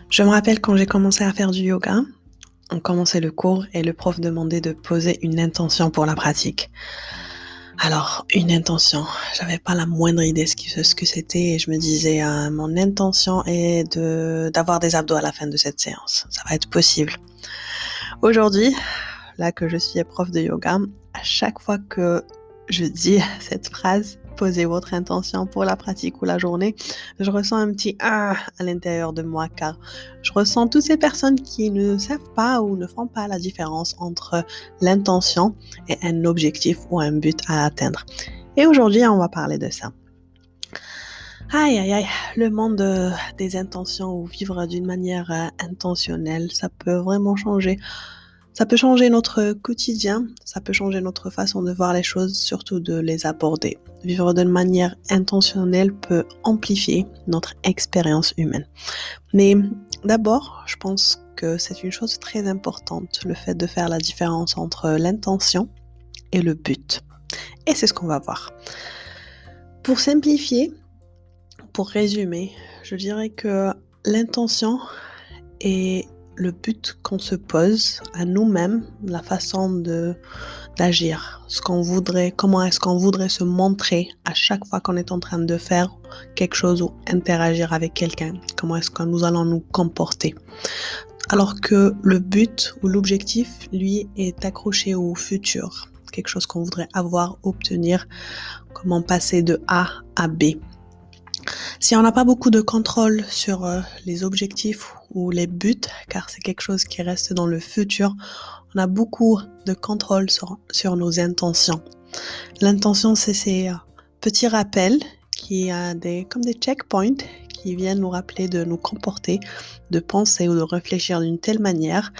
Je me rappelle quand j'ai commencé à faire du yoga, on commençait le cours et le prof demandait de poser une intention pour la pratique. Alors, une intention, j'avais pas la moindre idée de ce que c'était et je me disais, mon intention est d'avoir des abdos à la fin de cette séance. Ça va être possible. Aujourd'hui, là que je suis prof de yoga, à chaque fois que je dis cette phrase, posez votre intention pour la pratique ou la journée, je ressens un petit ah à l'intérieur de moi car je ressens toutes ces personnes qui ne savent pas ou ne font pas la différence entre l'intention et un objectif ou un but à atteindre. Et aujourd'hui, on va parler de ça. Aïe, aïe, aïe, le monde des intentions ou vivre d'une manière intentionnelle, ça peut vraiment changer. Ça peut changer notre quotidien, ça peut changer notre façon de voir les choses, surtout de les aborder. Vivre d'une manière intentionnelle peut amplifier notre expérience humaine. Mais d'abord, je pense que c'est une chose très importante, le fait de faire la différence entre l'intention et le but. Et c'est ce qu'on va voir. Pour simplifier, pour résumer, je dirais que l'intention est le but qu'on se pose à nous-mêmes, la façon d'agir, ce qu'on voudrait, comment est-ce qu'on voudrait se montrer à chaque fois qu'on est en train de faire quelque chose ou interagir avec quelqu'un, comment est-ce que nous allons nous comporter. Alors que le but ou l'objectif, lui, est accroché au futur, quelque chose qu'on voudrait avoir, obtenir, comment passer de A à B. Si on n'a pas beaucoup de contrôle sur les objectifs ou les buts, car c'est quelque chose qui reste dans le futur, on a beaucoup de contrôle sur nos intentions. L'intention, c'est ces petits rappels qui comme des checkpoints qui viennent nous rappeler de nous comporter, de penser ou de réfléchir d'une telle manière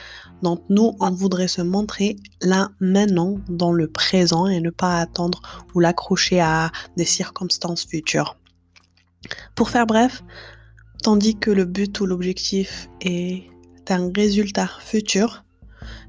dont nous, on voudrait se montrer là, maintenant, dans le présent et ne pas attendre ou l'accrocher à des circonstances futures. Pour faire bref, tandis que le but ou l'objectif est un résultat futur,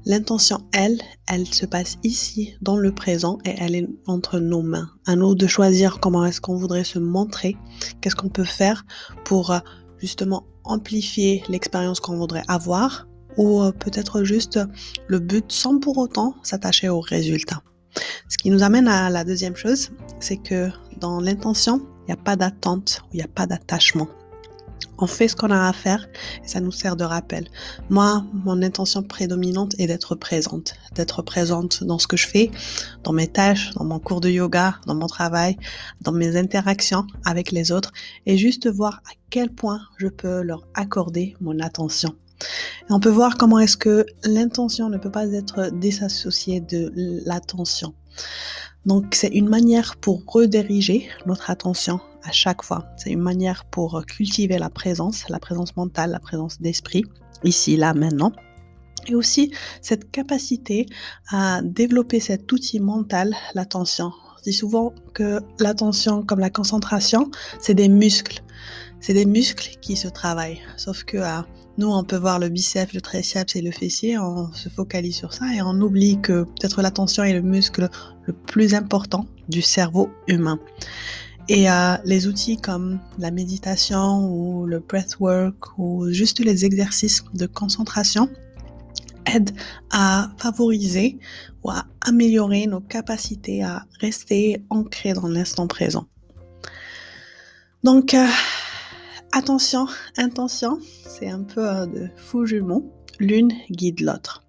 l'intention, elle se passe ici, dans le présent, et elle est entre nos mains. À nous de choisir comment est-ce qu'on voudrait se montrer, qu'est-ce qu'on peut faire pour justement amplifier l'expérience qu'on voudrait avoir, ou peut-être juste le but sans pour autant s'attacher au résultat. Ce qui nous amène à la deuxième chose, c'est que dans l'intention, il n'y a pas d'attente, il n'y a pas d'attachement. On fait ce qu'on a à faire et ça nous sert de rappel. Moi, mon intention prédominante est d'être présente dans ce que je fais, dans mes tâches, dans mon cours de yoga, dans mon travail, dans mes interactions avec les autres et juste voir à quel point je peux leur accorder mon attention. Et on peut voir comment est-ce que l'intention ne peut pas être désassociée de l'attention. Donc, c'est une manière pour rediriger notre attention à chaque fois. C'est une manière pour cultiver la présence mentale, la présence d'esprit, ici, là, maintenant. Et aussi, cette capacité à développer cet outil mental, l'attention. On dit souvent que l'attention, comme la concentration, c'est des muscles. C'est des muscles qui se travaillent. Sauf que nous, on peut voir le biceps, le triceps et le fessier, on se focalise sur ça et on oublie que peut-être l'attention est le muscle le plus important du cerveau humain. Et les outils comme la méditation ou le breathwork ou juste les exercices de concentration aident à favoriser ou à améliorer nos capacités à rester ancrés dans l'instant présent. Donc, attention, intention, c'est un peu de faux jumeaux. L'une guide l'autre.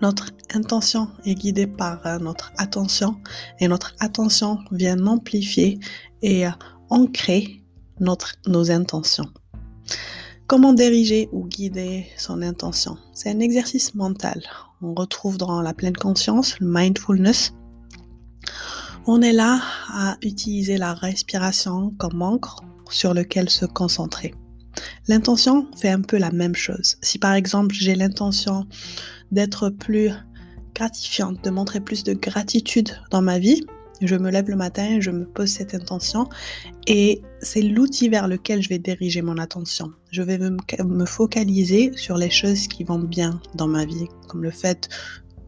Notre intention est guidée par notre attention et notre attention vient amplifier et ancrer nos intentions. Comment diriger ou guider son intention? C'est un exercice mental. On retrouve dans la pleine conscience, le mindfulness. On est là à utiliser la respiration comme encre sur lequel se concentrer. L'intention fait un peu la même chose. Si par exemple j'ai l'intention d'être plus gratifiante, de montrer plus de gratitude dans ma vie, je me lève le matin, je me pose cette intention et c'est l'outil vers lequel je vais diriger mon attention. Je vais me focaliser sur les choses qui vont bien dans ma vie, comme le fait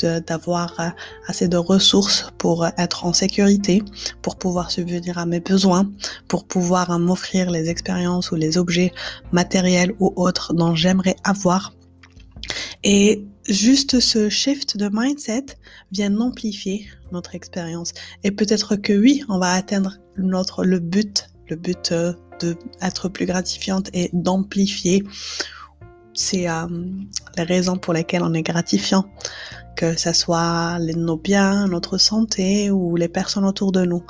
d'avoir assez de ressources pour être en sécurité, pour pouvoir subvenir à mes besoins, pour pouvoir m'offrir les expériences ou les objets matériels ou autres dont j'aimerais avoir. Et juste ce shift de mindset vient amplifier notre expérience. Et peut-être que oui, on va atteindre le but de être plus gratifiante et d'amplifier. C'est les raisons pour lesquelles on est gratifiant, que ce soit nos biens, notre santé ou les personnes autour de nous.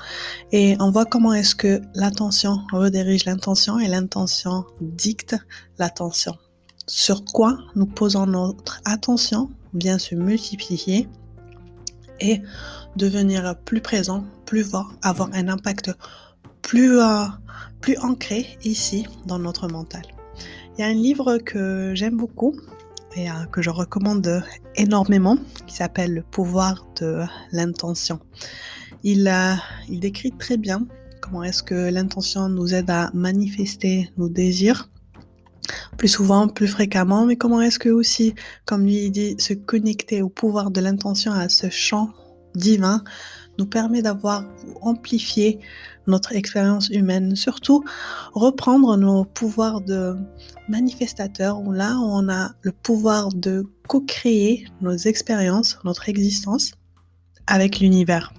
Et on voit comment est-ce que l'attention redirige l'intention et l'intention dicte l'attention. Sur quoi nous posons notre attention vient se multiplier et devenir plus présent, plus fort, avoir un impact plus ancré ici dans notre mental. Il y a un livre que j'aime beaucoup et que je recommande énormément qui s'appelle Le pouvoir de l'intention. Il décrit très bien comment est-ce que l'intention nous aide à manifester nos désirs plus souvent, plus fréquemment, mais comment est-ce que aussi, comme lui il dit, se connecter au pouvoir de l'intention, à ce champ divin, nous permet d'avoir amplifié notre expérience humaine, surtout reprendre nos pouvoirs de manifestateur, où là on a le pouvoir de co-créer nos expériences, notre existence avec l'univers.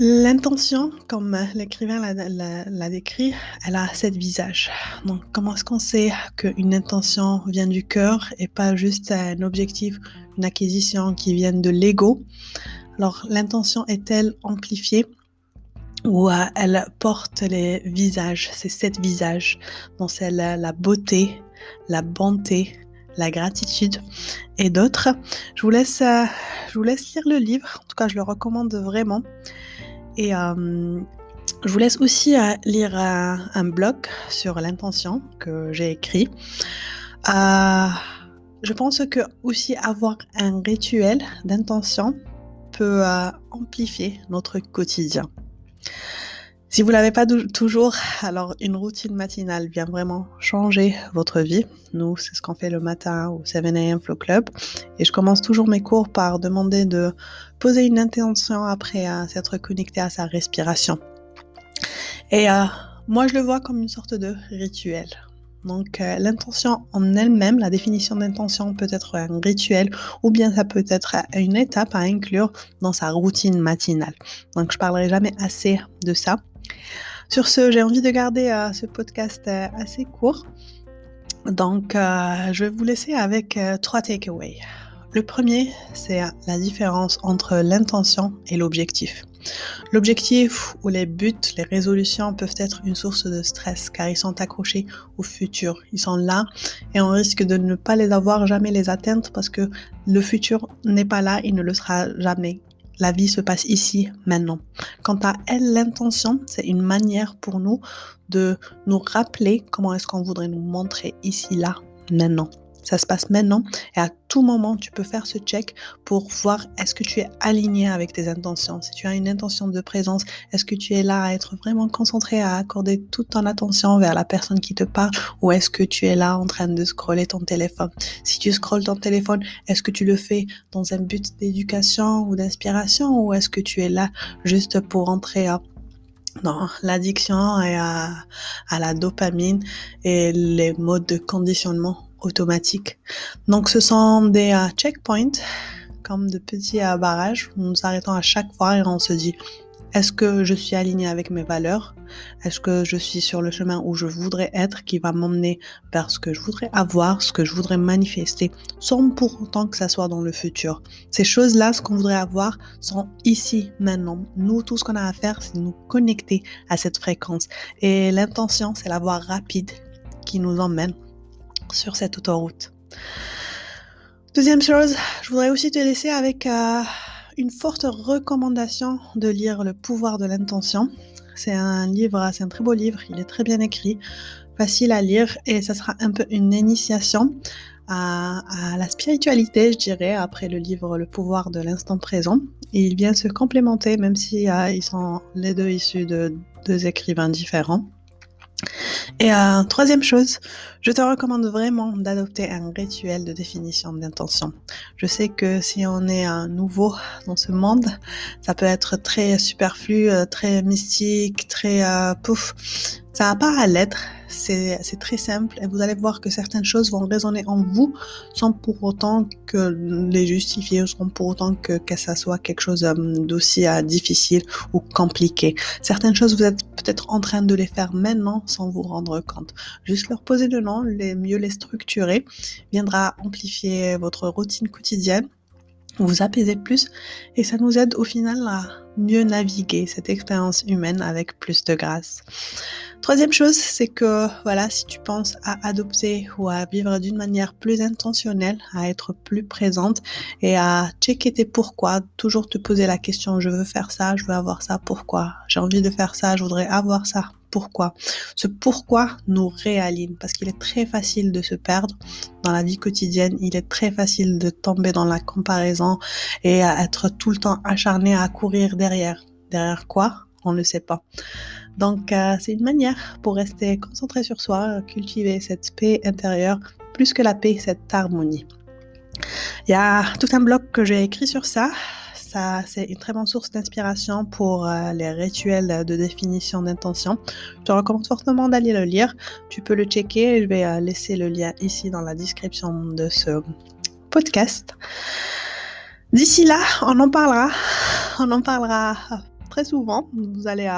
L'intention, comme l'écrivain l'a décrit, elle a 7 visages. Donc, comment est-ce qu'on sait qu'une intention vient du cœur et pas juste un objectif, une acquisition qui vient de l'ego? Alors, l'intention est-elle amplifiée ou elle porte les visages, ces 7 visages, donc c'est la beauté, la bonté, la gratitude et d'autres. Je vous laisse lire le livre, en tout cas je le recommande vraiment. Et je vous laisse aussi lire un blog sur l'intention que j'ai écrit. Je pense que aussi avoir un rituel d'intention peut amplifier notre quotidien. Si vous l'avez pas toujours, alors une routine matinale vient vraiment changer votre vie. Nous, c'est ce qu'on fait le matin au 7 AM Flow Club. Et je commence toujours mes cours par demander de poser une intention après s'être connecté à sa respiration. Et moi, je le vois comme une sorte de rituel. Donc, l'intention en elle-même, la définition d'intention peut être un rituel ou bien ça peut être une étape à inclure dans sa routine matinale. Donc, je parlerai jamais assez de ça. Sur ce, j'ai envie de garder ce podcast assez court. Donc, je vais vous laisser avec 3 takeaways. Le premier, c'est la différence entre l'intention et l'objectif. L'objectif ou les buts, les résolutions peuvent être une source de stress car ils sont accrochés au futur. Ils sont là et on risque de ne pas les avoir, jamais les atteindre parce que le futur n'est pas là, il ne le sera jamais. La vie se passe ici, maintenant. Quant à elle, l'intention, c'est une manière pour nous de nous rappeler comment est-ce qu'on voudrait nous montrer ici, là, maintenant. Ça se passe maintenant et à tout moment, tu peux faire ce check pour voir est-ce que tu es aligné avec tes intentions. Si tu as une intention de présence, est-ce que tu es là à être vraiment concentré, à accorder toute ton attention vers la personne qui te parle ou est-ce que tu es là en train de scroller ton téléphone? Si tu scrolles ton téléphone, est-ce que tu le fais dans un but d'éducation ou d'inspiration ou est-ce que tu es là juste pour entrer dans l'addiction et à la dopamine et les modes de conditionnement automatique. Donc ce sont des checkpoints, comme de petits barrages où nous nous arrêtons à chaque fois et on se dit est-ce que je suis aligné avec mes valeurs? Est-ce que je suis sur le chemin où je voudrais être, qui va m'emmener vers ce que je voudrais avoir, ce que je voudrais manifester, sans pour autant que ça soit dans le futur. Ces choses-là, ce qu'on voudrait avoir, sont ici, maintenant. Nous, tout ce qu'on a à faire, c'est nous connecter à cette fréquence. Et l'intention, c'est la voie rapide qui nous emmène sur cette autoroute. Deuxième chose, je voudrais aussi te laisser avec une forte recommandation de lire Le pouvoir de l'intention. C'est un très beau livre, il est très bien écrit, facile à lire et ça sera un peu une initiation à la spiritualité, je dirais, après le livre Le pouvoir de l'instant présent. Et il vient se complémenter, même si ils sont les deux issus de 2 écrivains différents. Et troisième chose, je te recommande vraiment d'adopter un rituel de définition d'intention. Je sais que si on est nouveau dans ce monde, ça peut être très superflu, très mystique, très pouf. Ça n'a pas à l'être, c'est très simple et vous allez voir que certaines choses vont résonner en vous sans pour autant que les justifier, sans pour autant que ça soit quelque chose d'aussi difficile ou compliqué. Certaines choses, vous êtes peut-être en train de les faire maintenant sans vous rendre compte. Juste leur poser le nom, mieux les structurer, viendra amplifier votre routine quotidienne, vous apaiser plus et ça nous aide au final à mieux naviguer cette expérience humaine avec plus de grâce. Troisième chose, c'est que voilà, si tu penses à adopter ou à vivre d'une manière plus intentionnelle, à être plus présente et à checker tes pourquoi, toujours te poser la question, je veux faire ça, je veux avoir ça, pourquoi? J'ai envie de faire ça, je voudrais avoir ça, pourquoi? Ce pourquoi nous réaligne parce qu'il est très facile de se perdre dans la vie quotidienne, il est très facile de tomber dans la comparaison et à être tout le temps acharné à courir derrière. Derrière quoi? On ne sait pas. Donc, c'est une manière pour rester concentré sur soi, cultiver cette paix intérieure, plus que la paix, cette harmonie. Il y a tout un blog que j'ai écrit sur ça. Ça, c'est une très bonne source d'inspiration pour les rituels de définition d'intention. Je te recommande fortement d'aller le lire. Tu peux le checker. Je vais laisser le lien ici dans la description de ce podcast. D'ici là, on en parlera. On en parlera très souvent. Vous allez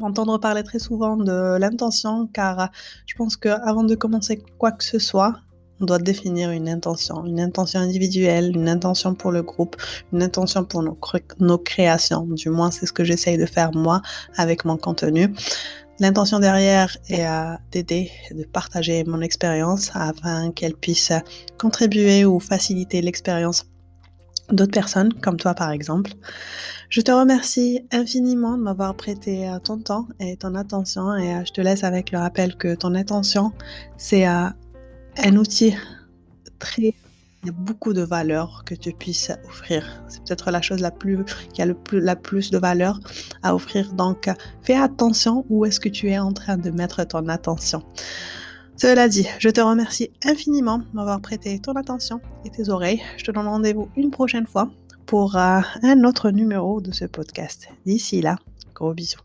entendre parler très souvent de l'intention, car je pense qu'avant de commencer quoi que ce soit, on doit définir une intention individuelle, une intention pour le groupe, une intention pour nos créations. Du moins, c'est ce que j'essaye de faire moi avec mon contenu. L'intention derrière est d'aider, de partager mon expérience afin qu'elle puisse contribuer ou faciliter l'expérience d'autres personnes, comme toi par exemple. Je te remercie infiniment de m'avoir prêté ton temps et ton attention et je te laisse avec le rappel que ton attention, c'est un outil très... Il y a beaucoup de valeur que tu puisses offrir. C'est peut-être la chose qui a la plus de valeur à offrir. Donc, fais attention où est-ce que tu es en train de mettre ton attention. Cela dit, je te remercie infiniment de m'avoir prêté ton attention et tes oreilles. Je te donne rendez-vous une prochaine fois pour un autre numéro de ce podcast. D'ici là, gros bisous.